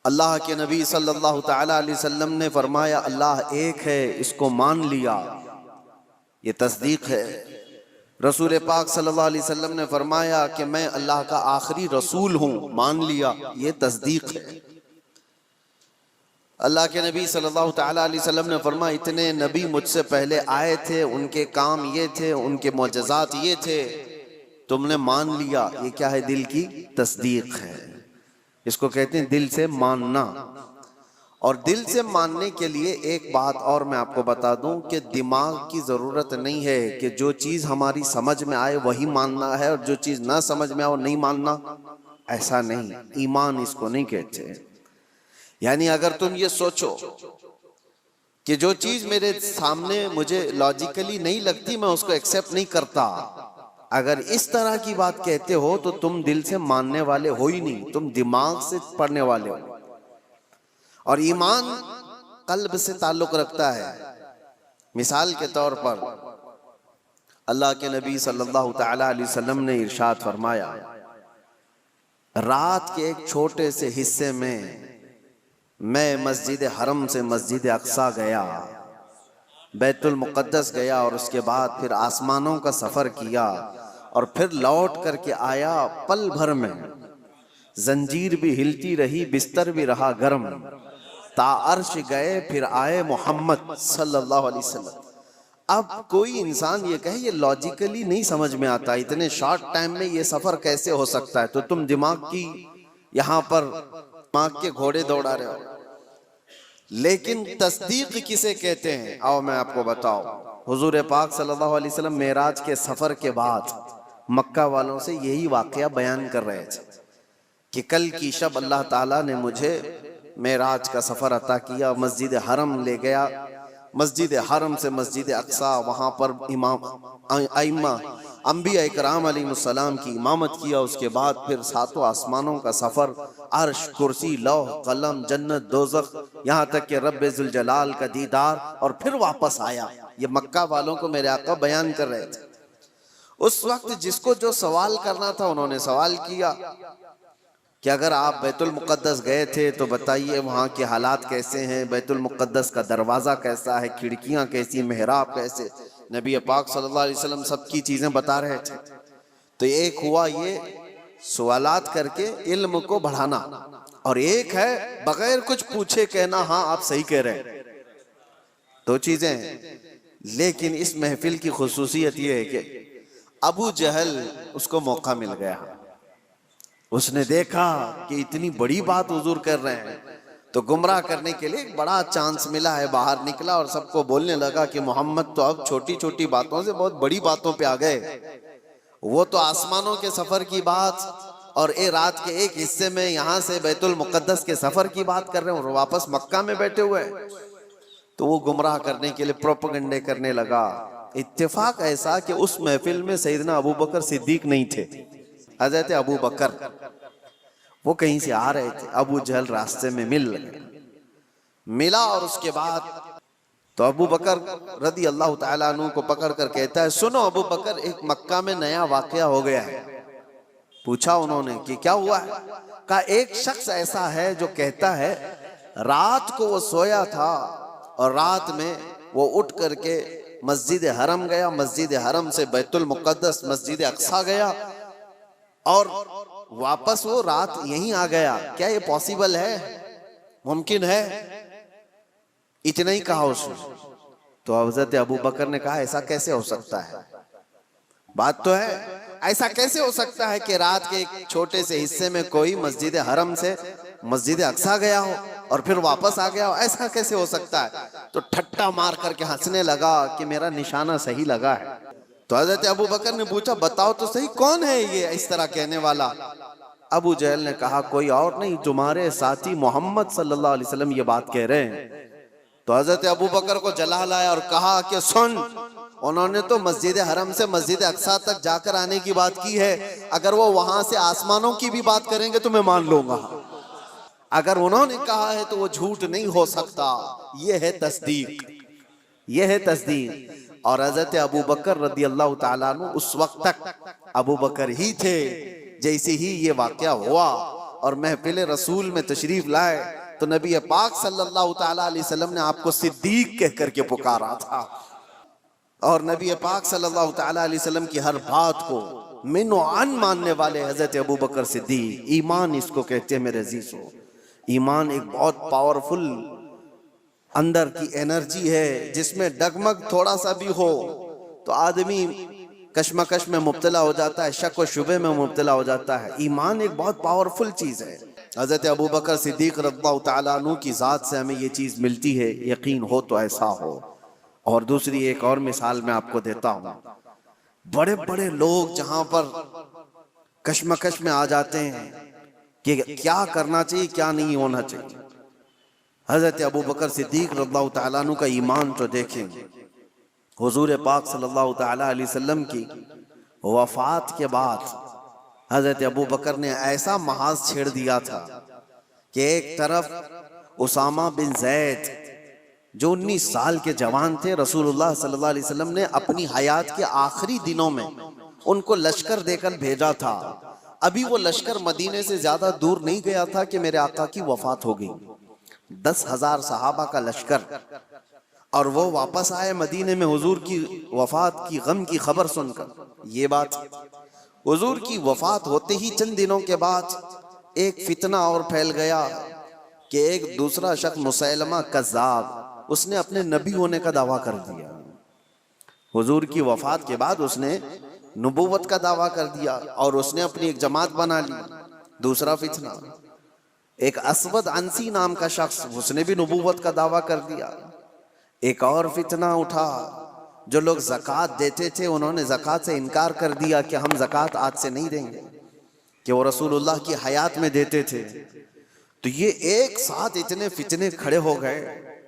اللہ کے نبی صلی اللہ تعالی علیہ وسلم نے فرمایا اللہ ایک ہے، اس کو مان لیا، یہ تصدیق ہے۔ رسول پاک صلی اللہ علیہ وسلم نے فرمایا کہ میں اللہ کا آخری رسول ہوں، مان لیا، یہ تصدیق ہے۔ اللہ کے نبی صلی اللہ تعالی علیہ وسلم نے فرمایا اتنے نبی مجھ سے پہلے آئے تھے، ان کے کام یہ تھے، ان کے معجزات یہ تھے، تم نے مان لیا، یہ کیا ہے؟ دل کی تصدیق ہے۔ اس کو کہتے ہیں دل سے ماننا۔ اور دل سے ماننے کے لیے ایک بات اور میں آپ کو بتا دوں کہ دماغ کی ضرورت نہیں ہے کہ جو چیز ہماری سمجھ میں آئے وہی ماننا ہے، اور جو چیز نہ سمجھ میں آئے وہ نہیں ماننا، ایسا نہیں۔ ایمان اس کو نہیں کہتے۔ یعنی اگر تم یہ سوچو کہ جو چیز میرے سامنے مجھے لاجیکلی نہیں لگتی میں اس کو ایکسیپٹ نہیں کرتا، اگر اس طرح کی بات کہتے ہو تو تم دل سے ماننے والے ہو ہی نہیں، تم دماغ سے پڑھنے والے ہو۔ اور ایمان قلب سے تعلق رکھتا ہے۔ مثال کے طور پر اللہ کے نبی صلی اللہ تعالی علیہ وسلم نے ارشاد فرمایا رات کے ایک چھوٹے سے حصے میں مسجد حرم سے مسجد اقصی گیا، بیت المقدس گیا، اور اس کے بعد پھر آسمانوں کا سفر کیا، اور پھر لوٹ کر کے آیا پل بھر میں، زنجیر بھی ہلتی رہی، بستر بھی رہا گرم، تا عرش گئے پھر آئے محمد صلی اللہ علیہ وسلم۔ اب کوئی انسان یہ کہے یہ لاجیکلی نہیں سمجھ میں آتا، اتنے شارٹ ٹائم میں یہ سفر کیسے ہو سکتا ہے، تو تم دماغ کی یہاں پر دماغ کے گھوڑے دوڑا رہے ہو۔ لیکن تصدیق کسے کہتے ہیں؟ آؤ میں آپ کو بتاؤں۔ حضور پاک صلی اللہ علیہ وسلم معراج کے سفر کے بعد مکہ والوں سے یہی واقعہ بیان کر رہے تھے کہ کل کی شب اللہ تعالیٰ نے مجھے معراج کا سفر عطا کیا، مسجد حرم لے گیا، مسجد حرم سے مسجد اقصی، وہاں پر امام ائمہ انبیاء اکرام علیہ السلام کی امامت کیا، اس کے بعد پھر ساتوں آسمانوں کا سفر، عرش، کرسی، لوح، قلم، جنت، دوزخ، یہاں تک کہ رب ذوالجلال کا دیدار، اور پھر واپس آیا۔ یہ مکہ والوں کو میرے آقا بیان کر رہے تھے۔ اس وقت جس کو جو سوال کرنا تھا انہوں نے سوال کیا کہ اگر آپ بیت المقدس گئے تھے تو بتائیے وہاں کے حالات کیسے ہیں، بیت المقدس کا دروازہ کیسا ہے، کھڑکیاں کیسی، محراب کیسے۔ نبی پاک صلی اللہ علیہ وسلم سب کی چیزیں بتا رہے تھے۔ تو ایک ہوا یہ سوالات کر کے علم کو بڑھانا، اور ایک ہے بغیر کچھ پوچھے کہنا ہاں آپ صحیح کہہ رہے ہیں۔ دو چیزیں ہیں۔ لیکن اس محفل کی خصوصیت یہ ہے کہ ابو جہل اس کو موقع مل گیا، اس نے دیکھا کہ اتنی بڑی بات حضور کر رہے ہیں تو گمراہ کرنے کے لیے ایک بڑا چانس ملا ہے، باہر نکلا اور سب کو بولنے لگا کہ محمد تو اب چھوٹی چھوٹی باتوں سے بہت بڑی باتوں پہ آ گئے، وہ تو آسمانوں کے سفر کی بات اور رات کے ایک حصے میں یہاں سے بیت المقدس کے سفر کی بات کر رہے ہیں اور واپس مکہ میں بیٹھے ہوئے ہیں۔ تو وہ گمراہ کرنے کے لیے پروپیگنڈے کرنے لگا۔ اتفاق ایسا کہ اس محفل میں سیدنا ابو بکر صدیق نہیں تھے، حضرت ابو بکر وہ کہیں سے آ رہے تھے، ابو جہل راستے میں ملا، اور اس کے بعد تو ابو بکر رضی اللہ تعالیٰ عنہ کو پکڑ کر کہتا ہے سنو ابو بکر، ایک مکہ میں نیا واقعہ ہو گیا ہے۔ پوچھا انہوں نے کہ کیا ہوا ہے؟ کہا ایک شخص ایسا ہے جو کہتا ہے رات کو وہ سویا تھا اور رات میں وہ اٹھ کر کے مسجد حرم گیا، مسجد حرم سے بیت المقدس مسجد اقصی گیا، اور واپس وہ رات یہیں آ گیا۔ کیا یہ پاسیبل ہے؟ ممکن ہے؟ اتنا ہی کہا اس نے۔ تو حضرت ابو بکر نے کہا ایسا کیسے ہو سکتا ہے؟ بات تو ہے، ایسا کیسے ہو سکتا ہے کہ رات کے ایک چھوٹے سے حصے میں کوئی مسجد حرم سے مسجد اقصی گیا ہو اور پھر واپس آ گیا ہو؟ ایسا کیسے ہو سکتا ہے؟ تو ٹھٹا مار کر کے ہنسنے لگا کہ میرا نشانہ صحیح لگا ہے۔ تو حضرت ابو بکر نے پوچھا بتاؤ تو صحیح کون ہے یہ اس طرح کہنے والا؟ ابو جہل نے کہا کوئی اور نہیں، تمہارے ساتھی محمد صلی اللہ علیہ وسلم یہ بات کہہ رہے ہیں۔ تو حضرت ابو بکر کو جلال آیا اور کہا کہ سن، انہوں نے تو مسجد حرم سے مسجد اقصی تک جا کر آنے کی بات کی ہے، اگر وہ وہاں سے آسمانوں کی بھی بات کریں گے تو میں مان لوں گا۔ اگر انہوں نے کہا ہے تو وہ جھوٹ نہیں ہو سکتا۔ یہ ہے تصدیق، یہ ہے تصدیق۔ اور حضرت ابو بکر رضی اللہ تعالیٰ عنہ اس وقت تک ابو بکر ہی تھے۔ جیسے ہی یہ واقعہ ہوا اور محفل رسول میں تشریف لائے تو نبی پاک صلی اللہ تعالیٰ علیہ وسلم نے آپ کو صدیق کہہ کر کے پکارا تھا، اور نبی پاک صلی اللہ تعالیٰ علیہ وسلم کی ہر بات کو من و عن ماننے والے حضرت ابوبکر صدیق، ایمان اس کو کہتے ہیں میرے عزیزو۔ ایمان ایک بہت پاورفل اندر کی انرجی ہے، جس میں ڈگمگ تھوڑا سا بھی ہو تو آدمی کشمکش میں مبتلا ہو جاتا ہے، شک و شبہ میں مبتلا ہو جاتا ہے۔ ایمان ایک بہت پاورفل چیز ہے۔ حضرت ابوبکر صدیق رضی اللہ تعالیٰ عنہ کی ذات سے ہمیں یہ چیز ملتی ہے، یقین ہو تو ایسا ہو۔ اور دوسری ایک اور مثال میں آپ کو دیتا ہوں، بڑے بڑے لوگ جہاں پر کشمکش میں آ جاتے ہیں کہ کیا کرنا چاہیے کیا نہیں ہونا چاہیے، حضرت ابوبکر صدیق رضی اللہ تعالیٰ عنہ کا ایمان تو دیکھیں۔ حضور پاک صلی اللہ تعالیٰ علیہ وسلم کی وفات کے بعد حضرت ابوبکر نے ایسا محاذ چھیڑ دیا تھا کہ ایک طرف اسامہ بن زید جو 19 سال کے جوان تھے، رسول اللہ صلی اللہ علیہ وسلم نے اپنی حیات کے آخری دنوں میں ان کو لشکر دے کر بھیجا تھا۔ ابھی وہ لشکر مدینے سے زیادہ دور نہیں گیا تھا کہ میرے آقا کی وفات ہو گئی۔ 10,000 صحابہ کا لشکر، اور وہ واپس آئے مدینے میں حضور کی وفات کی غم کی خبر سن کر۔ یہ بات حضور کی وفات ہوتے ہی چند دنوں کے بعد ایک فتنہ اور پھیل گیا کہ ایک دوسرا شخص مسیلمہ کذاب، اس نے اپنے نبی ہونے کا دعویٰ کر دیا۔ حضور کی وفات کے بعد اس نے نبوت کا دعویٰ کر دیا اور اس نے اپنی ایک جماعت بنا لی۔ دوسرا فتنہ، ایک اسود عنسی نام کا شخص، اس نے بھی نبوت کا دعویٰ کر دیا۔ ایک اور فتنہ اٹھا، جو لوگ زکوٰۃ دیتے تھے انہوں نے زکوٰۃ سے انکار کر دیا کہ ہم زکوٰۃ آج سے نہیں دیں گے، کہ وہ رسول اللہ کی حیات میں دیتے تھے۔ تو یہ ایک ساتھ اتنے فتنے کھڑے ہو گئے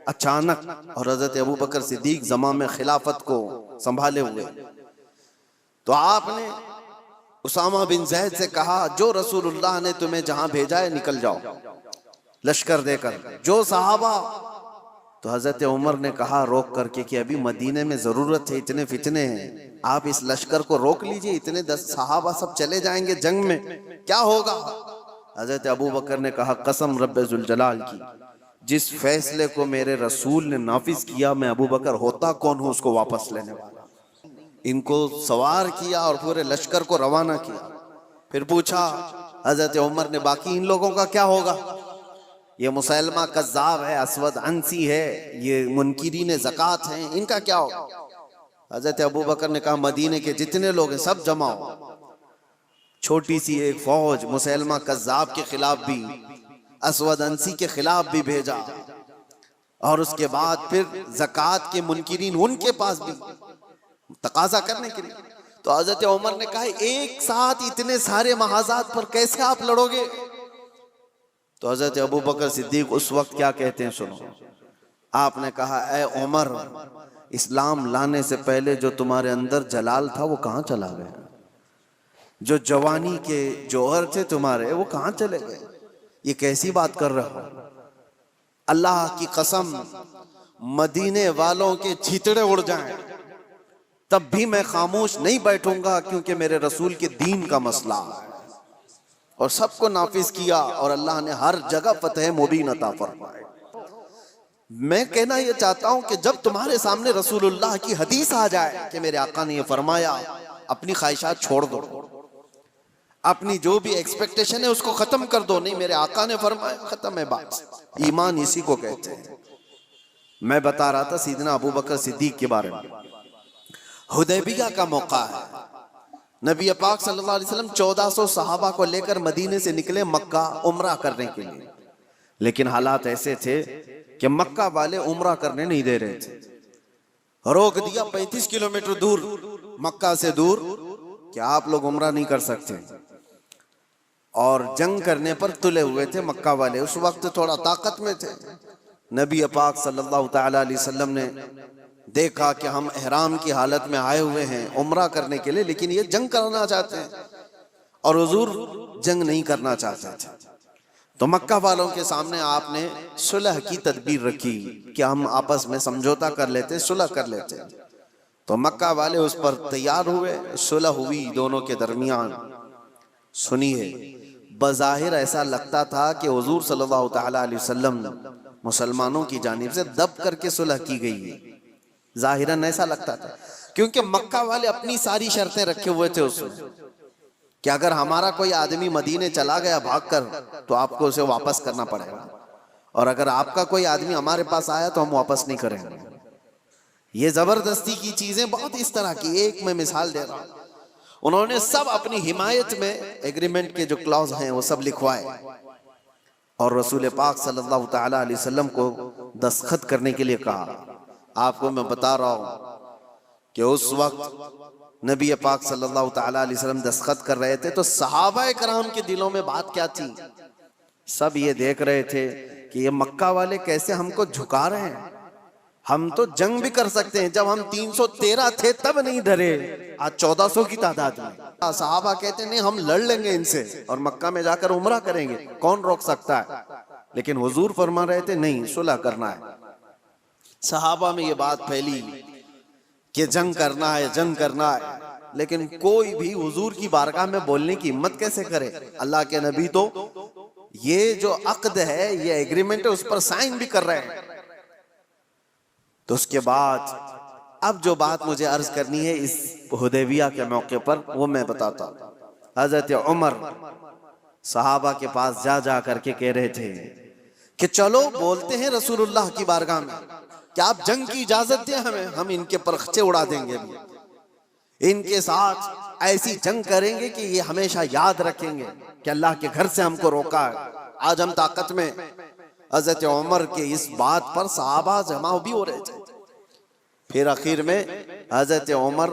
اچانک، اور حضرت ابوبکر صدیق زمام خلافت کو سنبھالے ہوئے۔ تو آپ نے اسامہ بن زید سے کہا جو رسول اللہ نے تمہیں جہاں بھیجا ہے نکل جاؤ لشکر دے کر، جو صحابہ۔ تو حضرت عمر نے کہا روک کر کے کہ ابھی مدینے میں ضرورت ہے، اتنے فتنے ہیں، آپ اس لشکر کو روک لیجئے، اتنے 10 صحابہ سب چلے جائیں گے جنگ میں، کیا ہوگا؟ حضرت ابوبکر نے کہا قسم رب ذوالجلال کی، جس فیصلے کو میرے رسول نے نافذ کیا، میں ابوبکر ہوتا کون ہوں اس کو واپس لینے والا۔ ان کو سوار کیا اور پورے لشکر کو روانہ کیا۔ پھر پوچھا حضرت عمر نے باقی ان لوگوں کا کیا ہوگا؟ یہ مسیلمہ کذاب ہے، اسود عنسی ہے، یہ منکرین زکوٰۃ ہیں، ان کا کیا ہوگا؟ حضرت ابوبکر نے کہا مدینے کے جتنے لوگ ہیں سب جمع ہو۔ چھوٹی سی ایک فوج مسیلمہ کذاب کے خلاف بھی، اسود عنسی کے خلاف بھی بھیجا، اور اس کے بعد پھر زکوٰۃ کے منکرین ان کے پاس بھی تقاضا کرنے کے لیے۔ تو حضرت عمر نے کہا ایک ساتھ اتنے سارے محاذات پر کیسے آپ لڑو گے؟ تو حضرت ابوبکر صدیق اس وقت کیا کہتے ہیں سنو۔ آپ نے کہا اے عمر، اسلام لانے سے پہلے جو تمہارے اندر جلال تھا وہ کہاں چلا گیا؟ جو جوانی کے جوہر تھے تمہارے وہ کہاں چلے گئے؟ یہ کیسی بات کر رہے ہو؟ اللہ کی قسم مدینے والوں کے چھیتڑے اڑ جائیں تب بھی میں خاموش نہیں بیٹھوں گا، کیونکہ میرے رسول کے دین کا مسئلہ ہے۔ اور سب کو نافذ کیا، اور اللہ نے ہر جگہ فتح مبین عطا فرمائے۔ میں کہنا یہ چاہتا ہوں کہ جب تمہارے سامنے رسول اللہ کی حدیث آ جائے کہ میرے آقا نے یہ فرمایا، اپنی خواہشات چھوڑ دو، اپنی جو بھی ایکسپیکٹیشن ہے اس کو ختم کر دو۔ نہیں، میرے آقا نے فرمایا، ختم ہے بات۔ ایمان اسی کو کہتے ہیں۔ میں بتا رہا تھا سیدنا ابوبکر صدیق کے بارے میں۔ حدیبیہ کا موقع ہے، نبی پاک صلی اللہ علیہ وسلم 1400 صحابہ کو لے کر مدینے سے نکلے مکہ عمرہ کرنے کے لیے، لیکن حالات ایسے تھے کہ مکہ والے عمرہ کرنے نہیں دے رہے تھے۔ روک دیا 35 کلومیٹر دور، مکہ سے دور، کہ آپ لوگ عمرہ نہیں کر سکتے۔ اور جنگ کرنے پر تلے ہوئے تھے مکہ والے، اس وقت تھوڑا طاقت میں تھے۔ نبی پاک صلی اللہ تعالیٰ علیہ وسلم نے دیکھا کہ ہم احرام کی حالت میں آئے ہوئے ہیں عمرہ کرنے کے لیے، لیکن یہ جنگ کرنا چاہتے ہیں، اور حضور جنگ نہیں کرنا چاہتے تھے۔ تو مکہ والوں کے سامنے آپ نے صلح کی تدبیر رکھی کہ ہم آپس میں سمجھوتا کر لیتے، صلح کر لیتے۔ تو مکہ والے اس پر تیار ہوئے، صلح ہوئی دونوں کے درمیان۔ سنیے، بظاہر ایسا لگتا تھا کہ حضور صلی اللہ تعالی علیہ وسلم مسلمانوں کی جانب سے دب کر کے صلح کی گئی ہے، ظاہراً ایسا لگتا تھا، کیونکہ مکہ والے اپنی ساری شرطیں رکھے ہوئے تھے اس میں کہ اگر ہمارا کوئی آدمی مدینے چلا گیا بھاگ کر تو آپ کو اسے واپس کرنا پڑے گا، اور اگر آپ کا کوئی آدمی ہمارے پاس آیا تو ہم واپس نہیں کریں گے۔ یہ زبردستی کی چیزیں بہت اس طرح کی، ایک میں مثال دے رہا ہوں، انہوں نے سب اپنی حمایت میں ایگریمنٹ کے جو کلاوز ہیں وہ سب لکھوائے اور رسول پاک صلی اللہ تعالی علیہ وسلم کو دستخط کرنے کے لیے کہا۔ آپ کو میں بتا رہا ہوں کہ اس وقت نبی پاک صلی اللہ تعالی علیہ وسلم دستخط کر رہے تھے تو صحابہ کرام کے دلوں میں بات کیا تھی؟ سب یہ دیکھ رہے تھے کہ یہ مکہ والے کیسے ہم کو جھکا رہے ہیں، ہم تو جنگ بھی کر سکتے ہیں، جب ہم 313 تھے تب نہیں ڈرے، آج 1400 کی تعداد میں۔ صحابہ کہتے ہیں نہیں ہم لڑ لیں گے ان سے اور مکہ میں جا کر عمرہ کریں گے، کون روک سکتا ہے؟ لیکن حضور فرما رہے تھے نہیں، صلح کرنا ہے۔ صحابہ میں یہ بات پھیلی کہ جنگ کرنا ہے، جنگ کرنا ہے، لیکن کوئی بھی حضور کی بارگاہ میں بولنے کی ہمت کیسے کرے؟ اللہ کے نبی تو یہ جو عقد ہے، یہ ایگریمنٹ ہے، اس پر سائن بھی کر رہے ہیں۔ تو اس کے بعد اب جو بات مجھے عرض کرنی ہے اس حدیبیہ کے موقع پر وہ میں بتاتا ہوں۔ حضرت عمر صحابہ کے پاس جا کر کے کہہ رہے تھے کہ چلو بولتے ہیں رسول اللہ کی بارگاہ میں کہ آپ جنگ کی اجازت دیں ہمیں، ہم ان کے پرخچے اڑا دیں گے، ان کے ساتھ ایسی جنگ کریں گے کہ یہ ہمیشہ یاد رکھیں گے کہ اللہ کے گھر سے ہم کو روکا ہے، آج ہم طاقت میں۔ حضرت عمر کے اس بات پر صحابہ جمع بھی ہو رہے تھے۔ پھر آخر میں حضرت عمر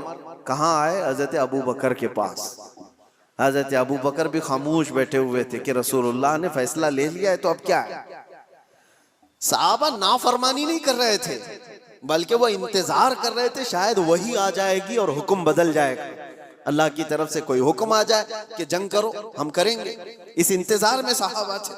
کہاں آئے؟ حضرت ابو بکر کے پاس۔ حضرت ابو بکر بھی خاموش بیٹھے ہوئے تھے کہ رسول اللہ نے فیصلہ لے لیا ہے تو اب کیا ہے؟ صحابہ نافرمانی نہیں کر رہے تھے بلکہ وہ انتظار کر رہے تھے شاید وہی آ جائے گی اور حکم بدل جائے گا، اللہ کی طرف سے کوئی حکم آ جائے کہ جنگ کرو، ہم کریں گے، اس انتظار میں صحابہ تھے۔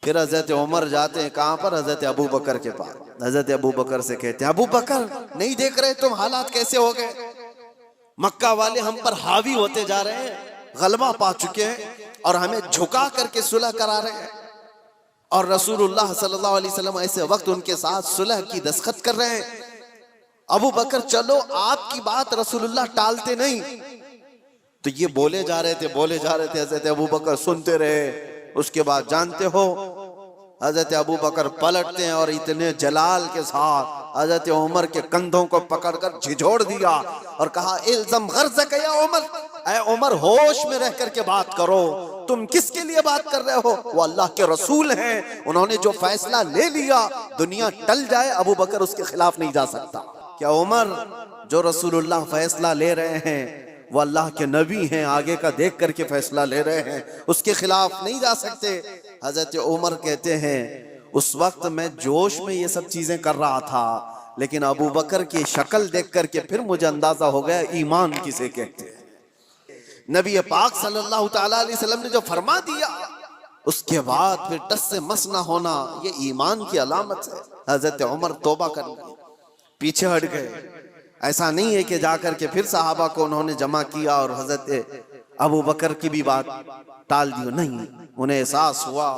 پھر حضرت عمر جاتے ہیں کہاں پر؟ حضرت ابو بکر کے پاس۔ حضرت ابو بکر سے کہتے ہیں ابو بکر نہیں دیکھ رہے تم حالات کیسے ہو گئے؟ مکہ والے ہم پر حاوی ہوتے جا رہے ہیں، غلبہ پا چکے ہیں اور ہمیں جھکا کر کے صلح کرا رہے ہیں، اور رسول اللہ صلی اللہ علیہ وسلم ایسے وقت ان کے ساتھ صلح کی دستخط کر رہے ہیں۔ ابو بکر چلو آپ کی بات رسول اللہ ٹالتے نہیں۔ تو یہ بولے جا رہے تھے، حضرت ابو بکر سنتے رہے۔ اس کے بعد جانتے ہو حضرت ابو بکر پلٹتے ہیں اور اتنے جلال کے ساتھ حضرت عمر کے کندھوں کو پکڑ کر جھجھوڑ دیا اور کہا الزم غرضک یا عمر، اے عمر ہوش میں رہ کر کے بات کرو، تم کس کے لیے بات کر رہے ہو؟ وہ اللہ کے رسول ہیں، انہوں نے جو فیصلہ لے لیا دنیا ٹل جائے ابو بکر اس کے خلاف نہیں جا سکتا۔ کیا عمر جو رسول اللہ فیصلہ لے رہے ہیں وہ اللہ کے نبی ہیں، آگے کا دیکھ کر کے فیصلہ لے رہے ہیں، اس کے خلاف نہیں جا سکتے؟ حضرت عمر کہتے ہیں اس وقت میں جوش میں یہ سب چیزیں کر رہا تھا، لیکن ابو بکر کی شکل دیکھ کر کے پھر مجھے اندازہ ہو گیا ایمان کسے کہتے ہیں۔ نبی پاک صلی اللہ تعالی علیہ وسلم نے جو فرما دیا اس کے بعد پھر ٹس سے مس نہ ہونا یہ ایمان کی علامت ہے۔ حضرت عمر توبہ کر گئے، پیچھے ہٹ گئے۔ ایسا نہیں ہے کہ جا کر کے پھر صحابہ کو انہوں نے جمع کیا اور حضرت ابو بکر کی بھی بات ٹال دی، نہیں، انہیں احساس ہوا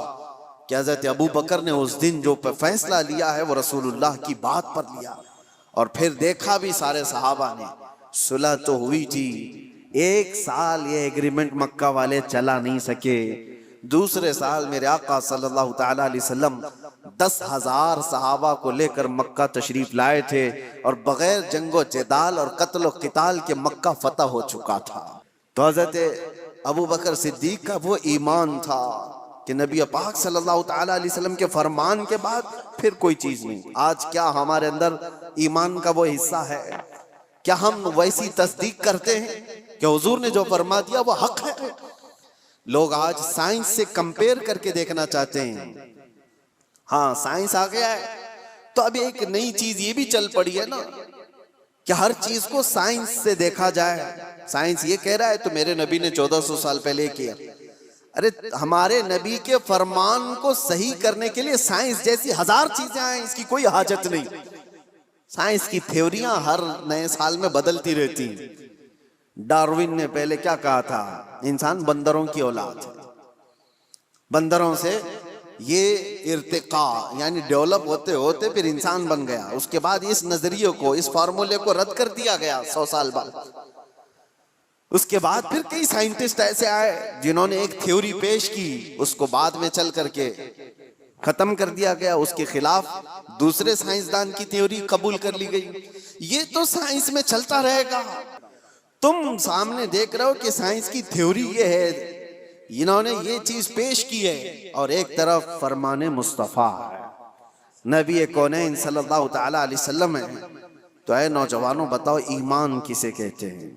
کہ حضرت ابو بکر نے اس دن جو فیصلہ لیا ہے وہ رسول اللہ کی بات پر لیا، اور پھر دیکھا بھی سارے صحابہ نے، صلح تو ہوئی تھی، 1 سال یہ ایگریمنٹ مکہ والے چلا نہیں سکے۔ دوسرے سال میرے آقا صلی اللہ تعالی علیہ وسلم 10,000 صحابہ کو لے کر مکہ تشریف لائے تھے اور بغیر جنگ و جدال اور قتل و قتال کے مکہ فتح ہو چکا تھا۔ تو حضرت ابو بکر صدیق کا وہ ایمان تھا کہ نبی پاک صلی اللہ تعالی علیہ وسلم کے فرمان کے بعد پھر کوئی چیز نہیں۔ آج کیا ہمارے اندر ایمان کا وہ حصہ ہے؟ کیا ہم ویسی تصدیق کرتے ہیں کہ حضور نے جو فرما دیا وہ حق ہے؟ لوگ آج سائنس سے کمپیئر کر کے دیکھنا چاہتے ہیں، ہاں سائنس آ گیا ہے تو اب ایک نئی چیز یہ بھی چل پڑی ہے نا کہ ہر چیز کو سائنس سے دیکھا جائے۔ سائنس یہ کہہ رہا ہے تو میرے نبی نے 1400 سال پہلے کیا، ارے ہمارے نبی کے فرمان کو صحیح کرنے کے لیے سائنس جیسی 1000 چیزیں آئیں، اس کی کوئی حاجت نہیں۔ سائنس کی تھیوریاں ہر نئے سال میں بدلتی رہتی ہیں۔ ڈاروین نے پہلے کیا کہا تھا؟ انسان بندروں کی اولاد ہے، بندروں سے یہ ارتقاء یعنی ڈیولپ ہوتے ہوتے پھر انسان بن گیا. اس کے بعد اس نظریے کو، اس فارمولے کو رد کر دیا گیا 100 سال بعد. اس کے بعد پھر کئی سائنٹسٹ ایسے آئے جنہوں نے ایک تھیوری پیش کی، اس کو بعد میں چل کر کے ختم کر دیا گیا. اس کے خلاف دوسرے سائنسدان کی تھیوری قبول کر لی گئی. یہ تو سائنس میں چلتا رہے گا. تم سامنے دیکھ رہے ہو کہ سائنس کی تھیوری یہ ہے، انہوں نے یہ چیز پیش کی ہے، اور ایک طرف فرمان مصطفیٰ نبی کونین صلی اللہ تعالی علیہ وسلم ہے. تو اے نوجوانوں بتاؤ ایمان کسے کہتے ہیں؟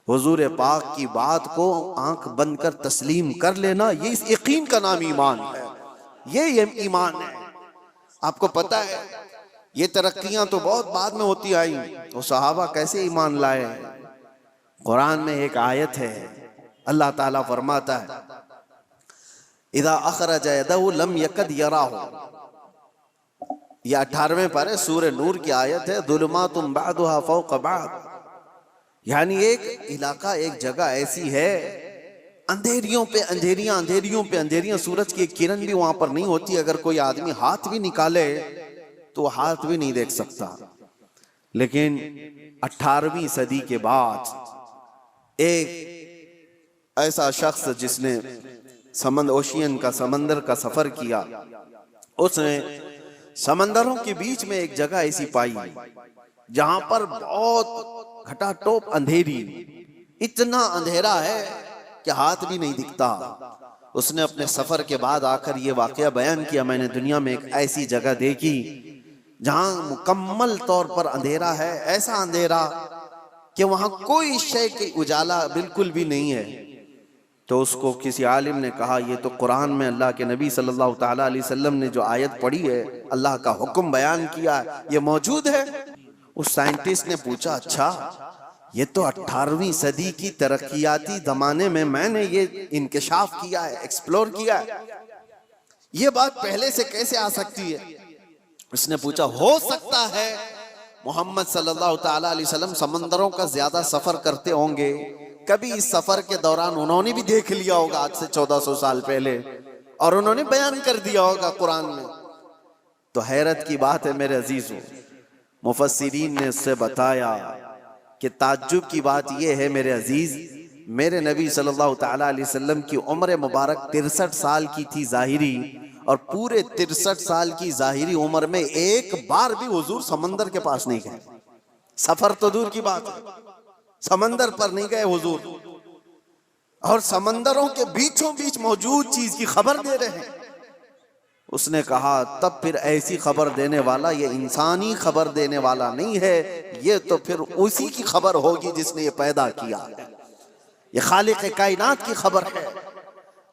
حضور پاک کی بات کو آنکھ بند کر تسلیم کر لینا، یہ اس یقین کا نام ایمان ہے. یہ ایمان ہے. آپ کو پتا ہے یہ ترقیاں تو بہت بعد میں ہوتی آئیں، تو صحابہ کیسے ایمان لائے؟ قرآن میں ایک آیت ہے، اللہ تعالیٰ فرماتا ہے اذا اخرج یدہ لم یکد یراہ. یہ 18ویں پارے سورہ نور کی آیت ہے، ظلمات بعضها فوق بعض. یعنی ایک علاقہ، ایک جگہ ایسی ہے اندھیریوں پہ اندھیریاں، اندھیریوں پہ اندھیریاں، سورج کی ایک کرن بھی وہاں پر نہیں ہوتی. اگر کوئی آدمی ہاتھ بھی نکالے تو ہاتھ بھی نہیں دیکھ سکتا. لیکن 18ویں صدی کے بعد ایک ایسا شخص جس نے اوشین کا، سمندر کا سفر کیا، اس نے سمندروں کے بیچ میں ایک جگہ ایسی پائی جہاں پر بہت گھٹا ٹوپ اندھیری، اتنا اندھیرا ہے کہ ہاتھ بھی نہیں دکھتا. اس نے اپنے سفر کے بعد آ کر یہ واقعہ بیان کیا، میں نے دنیا میں ایک ایسی جگہ دیکھی جہاں مکمل طور پر اندھیرا ہے، ایسا اندھیرا کہ وہاں کوئی شے کی اجالا بالکل بھی نہیں ہے. تو اس کو کسی عالم نے کہا یہ تو قرآن میں اللہ کے نبی صلی اللہ تعالیٰ علیہ وسلم نے جو آیت پڑھی ہے، اللہ کا حکم بیان کیا ہے، یہ موجود ہے. اس سائنٹسٹ نے پوچھا اچھا یہ تو 18ویں صدی کی ترقیاتی زمانے میں نے یہ انکشاف کیا ہے، ایکسپلور کیا ہے، یہ بات پہلے سے کیسے آ سکتی ہے؟ اس نے پوچھا ہو سکتا ہے محمد صلی اللہ تعالیٰ علیہ وسلم سمندروں کا زیادہ سفر کرتے ہوں گے، کبھی اس سفر کے دوران انہوں نے بھی دیکھ لیا ہوگا آج سے 1400 سال پہلے، اور انہوں نے بیان کر دیا ہوگا قرآن میں. تو حیرت کی بات ہے میرے عزیزوں، مفسرین نے اس سے بتایا کہ تعجب کی بات یہ ہے میرے عزیز، میرے نبی صلی اللہ تعالیٰ علیہ وسلم کی عمر مبارک 63 سال کی تھی ظاہری، اور پورے 63 سال کی ظاہری عمر میں ایک بار بھی حضور سمندر کے پاس نہیں گئے. سفر تو دور کی بات ہے، سمندر پر نہیں گئے حضور، اور سمندروں کے بیچوں بیچ موجود چیز کی خبر دے رہے ہیں. اس نے کہا تب پھر ایسی خبر دینے والا یہ انسانی خبر دینے والا نہیں ہے، یہ تو پھر اسی کی خبر ہوگی جس نے یہ پیدا کیا، یہ خالق کائنات کی خبر ہے.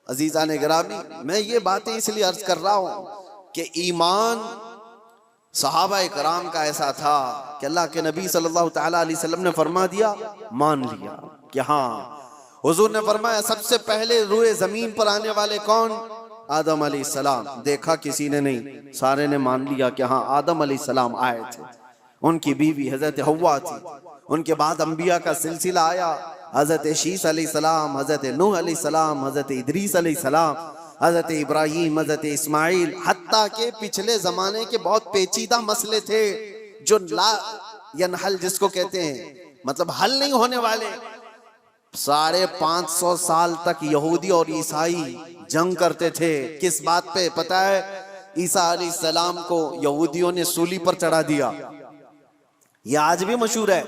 عزیزان گرامی، میں یہ باتیں اس لیے عرض کر رہا ہوں کہ ایمان صحابہ کرام کا ایسا تھا کہ اللہ کے نبی صلی اللہ تعالیٰ علیہ وسلم نے فرما دیا، مان لیا کہ ہاں. حضور نے فرمایا سب سے پہلے روئے زمین پر آنے والے کون؟ آدم علیہ السلام. دیکھا کسی نے نہیں، سارے نے مان لیا کہ ہاں آدم علیہ السلام آئے تھے. ان کی بیوی حضرت حوا تھی. ان کے بعد انبیاء کا سلسلہ آیا، حضرت شیس علیہ السلام، حضرت نوح علیہ السلام، حضرت ادریس علیہ السلام، حضرت ابراہیم، حضرت اسماعیل، حتیٰ کہ پچھلے زمانے کے بہت پیچیدہ مسئلے تھے جو لا ینحل جس کو کہتے ہیں، مطلب حل نہیں ہونے والے. 550 سال تک یہودی اور عیسائی جنگ کرتے تھے. کس بات پہ پتہ ہے؟ عیسیٰ علیہ السلام کو یہودیوں نے سولی پر چڑھا دیا. یہ آج بھی مشہور ہے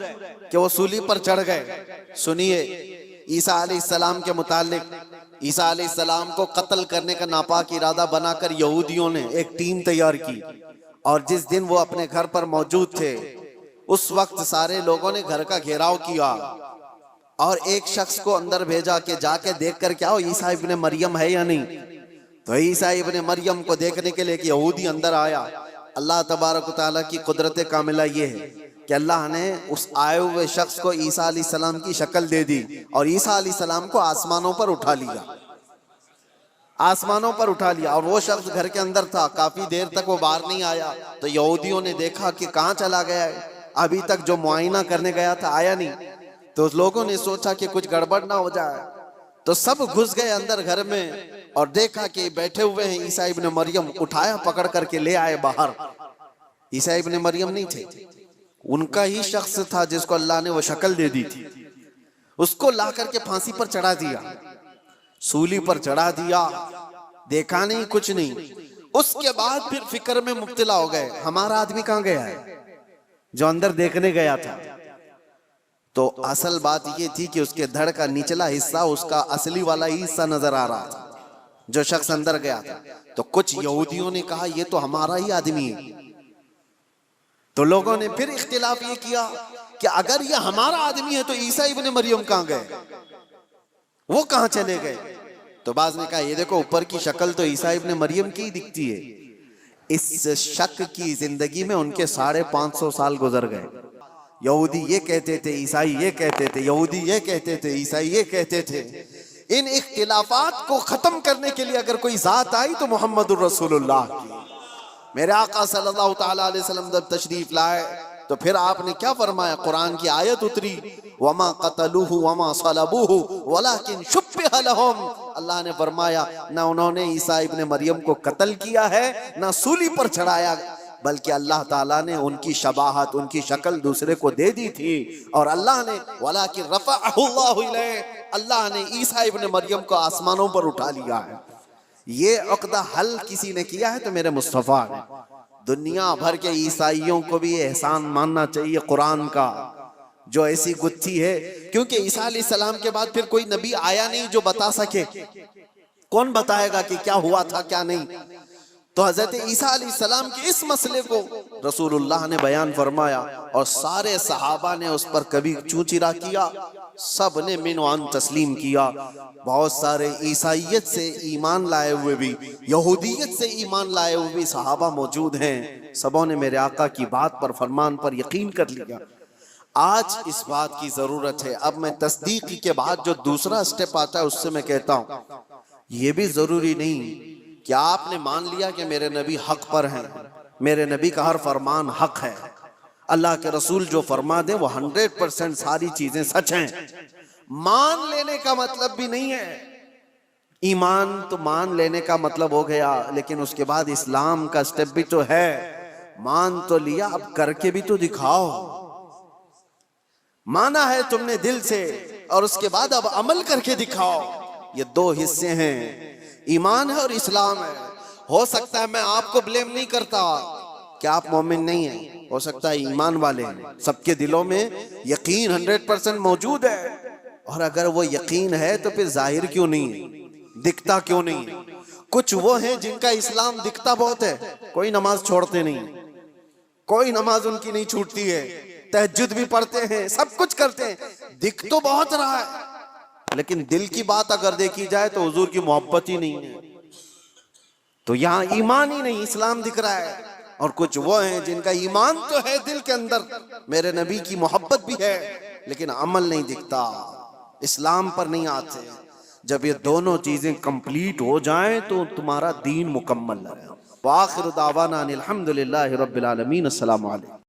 کہ وہ سولی پر چڑھ گئے. سنیے عیسیٰ علیہ السلام کے متعلق، عیسیٰ علیہ السلام کو قتل کرنے کا ناپاک ارادہ بنا کر یہودیوں نے ایک ٹیم تیار کی، اور جس دن وہ اپنے گھر پر موجود تھے اس وقت سارے لوگوں نے گھر کا گھیراؤ کیا اور ایک شخص کو اندر بھیجا کہ جا کے دیکھ کر کیا ہو عیسیٰ ابن مریم ہے یا نہیں. تو عیسیٰ ابن مریم کو دیکھنے کے لیے ایک یہودی اندر آیا. اللہ تبارک و تعالیٰ کی قدرت کاملہ یہ ہے کہ اللہ نے اس آئے ہوئے شخص کو عیسیٰ علیہ السلام کی شکل دے دی اور عیسیٰ علیہ السلام کو آسمانوں پر اٹھا لیا. آسمانوں پر اٹھا لیا اور وہ شخص گھر کے اندر تھا. کافی دیر تک وہ باہر نہیں آیا. تو یہودیوں نے دیکھا کہ کہاں چلا گیا ہے، ابھی تک جو معائنہ کرنے گیا تھا آیا نہیں. تو لوگوں نے سوچا کہ کچھ گڑبڑ نہ ہو جائے، تو سب گھس گئے اندر گھر میں. اور دیکھا کہ بیٹھے ہوئے ہیں عیسیٰ ابن مریم، اٹھایا پکڑ کر کے لے آئے باہر. عیسیٰ ابن مریم نہیں تھے، ان کا ہی شخص تھا جس کو اللہ نے وہ شکل دے دی تھی. اس کو لا کر کے پھانسی پر چڑھا دیا، سولی پر چڑھا دیا، دیکھا نہیں کچھ نہیں. اس کے بعد پھر فکر میں مبتلا ہو گئے، ہمارا آدمی کہاں گیا ہے جو اندر دیکھنے گیا تھا. تو اصل بات یہ تھی کہ اس کے دھڑ کا نچلا حصہ اس کا اصلی والا ہی حصہ نظر آ رہا تھا جو شخص اندر گیا تھا. تو کچھ یہودیوں نے کہا یہ تو ہمارا ہی آدمی ہے. تو لوگوں نے پھر اختلاف یہ کیا کہ اگر یہ ہمارا آدمی ہے تو عیسیٰ ابن مریم کہاں گئے، وہ کہاں چلے گئے. تو بعض نے کہا یہ دیکھو اوپر کی شکل تو عیسیٰ ابن مریم کی دکھتی ہے. اس شک کی زندگی میں ان کے 550 سال گزر گئے. یہودی یہ کہتے تھے، عیسائی یہ کہتے تھے، یہودی یہ کہتے تھے، عیسائی یہ کہتے تھے. ان اختلافات کو ختم کرنے کے لیے اگر کوئی ذات آئی تو محمد الرسول اللہ کی. میرے آقا صلی اللہ تعالیٰ علیہ وسلم جب تشریف لائے تو پھر آپ نے کیا فرمایا؟ قرآن کی آیت اتری، وَمَا قَتَلُوهُ وَمَا صَلَبُوهُ وَلَكِنْ شُبِّهَ لَهُمْ. اللہ نے فرمایا نہ انہوں نے عیسیٰ ابن مریم کو قتل کیا ہے نہ سولی پر چڑھایا، بلکہ اللہ تعالیٰ نے ان کی شباہت، ان کی شکل دوسرے کو دے دی تھی. اور اللہ نے وَلَكِنْ رَفَعَهُ اللَّهُ إِلَيْهِ، اللہ نے عیسیٰ ابن مریم کو آسمانوں پر اٹھا لیا ہے. یہ عقدہ حل کسی نے کیا ہے تو میرے مصطفیٰ نے. دنیا بھر کے عیسائیوں کو بھی احسان ماننا چاہیے قرآن کا جو ایسی گتھی ہے، کیونکہ عیسیٰ علیہ السلام کے بعد پھر کوئی نبی آیا نہیں جو بتا سکے. کون بتائے گا کہ کیا ہوا تھا کیا نہیں؟ تو حضرت عیسیٰ علیہ السلام کے اس مسئلے کو رسول اللہ نے بیان فرمایا اور سارے صحابہ نے اس پر کبھی چوں چرا کیا، سب نے من و عن تسلیم کیا. بہت سارے عیسائیت سے ایمان لائے ہوئے بھی، یہودیت سے ایمان لائے ہوئے بھی صحابہ موجود ہیں. سبوں نے میرے آقا کی بات پر، فرمان پر یقین کر لیا. آج اس بات کی ضرورت ہے. اب میں تصدیق کے بعد جو دوسرا سٹیپ آتا ہے اس سے میں کہتا ہوں یہ بھی ضروری نہیں کہ آپ نے مان لیا کہ میرے نبی حق پر ہیں، میرے نبی کا ہر فرمان حق ہے، اللہ کے رسول جو فرما دیں وہ 100% ساری چیزیں سچ ہیں. مان لینے کا مطلب بھی نہیں ہے. ایمان تو مان لینے کا مطلب ہو گیا، لیکن اس کے بعد اسلام کا سٹیپ بھی تو ہے. مان تو لیا، اب کر کے بھی تو دکھاؤ. مانا ہے تم نے دل سے اور اس کے بعد اب عمل کر کے دکھاؤ. یہ دو حصے ہیں، ایمان ہے اور اسلام ہے. ہو سکتا ہے میں آپ کو بلیم نہیں کرتا کہ آپ مومن نہیں ہیں، ہو سکتا ہے ایمان والے ہیں، سب کے دلوں میں یقین 100% موجود ہے. اور اگر وہ یقین ہے تو پھر ظاہر کیوں نہیں ہے، دکھتا کیوں نہیں ہے؟ کچھ وہ ہیں جن کا اسلام دکھتا بہت ہے، کوئی نماز چھوڑتے نہیں، کوئی نماز ان کی نہیں چھوٹتی ہے، تہجد بھی پڑھتے ہیں، سب کچھ کرتے ہیں، دکھ تو بہت رہا ہے، لیکن دل کی بات اگر دیکھی جائے تو حضور کی محبت ہی نہیں ہے. تو یہاں ایمان ہی نہیں، اسلام دکھ رہا ہے. اور کچھ وہ ہیں جن کا ایمان تو ہے دل کے اندر، میرے نبی کی محبت بھی ہے، لیکن عمل نہیں دکھتا، اسلام پر نہیں آتے. جب یہ دونوں چیزیں کمپلیٹ ہو جائیں تو تمہارا دین مکمل ہے. وآخر دعوانا ان الحمدللہ رب العالمین. السلام علیکم.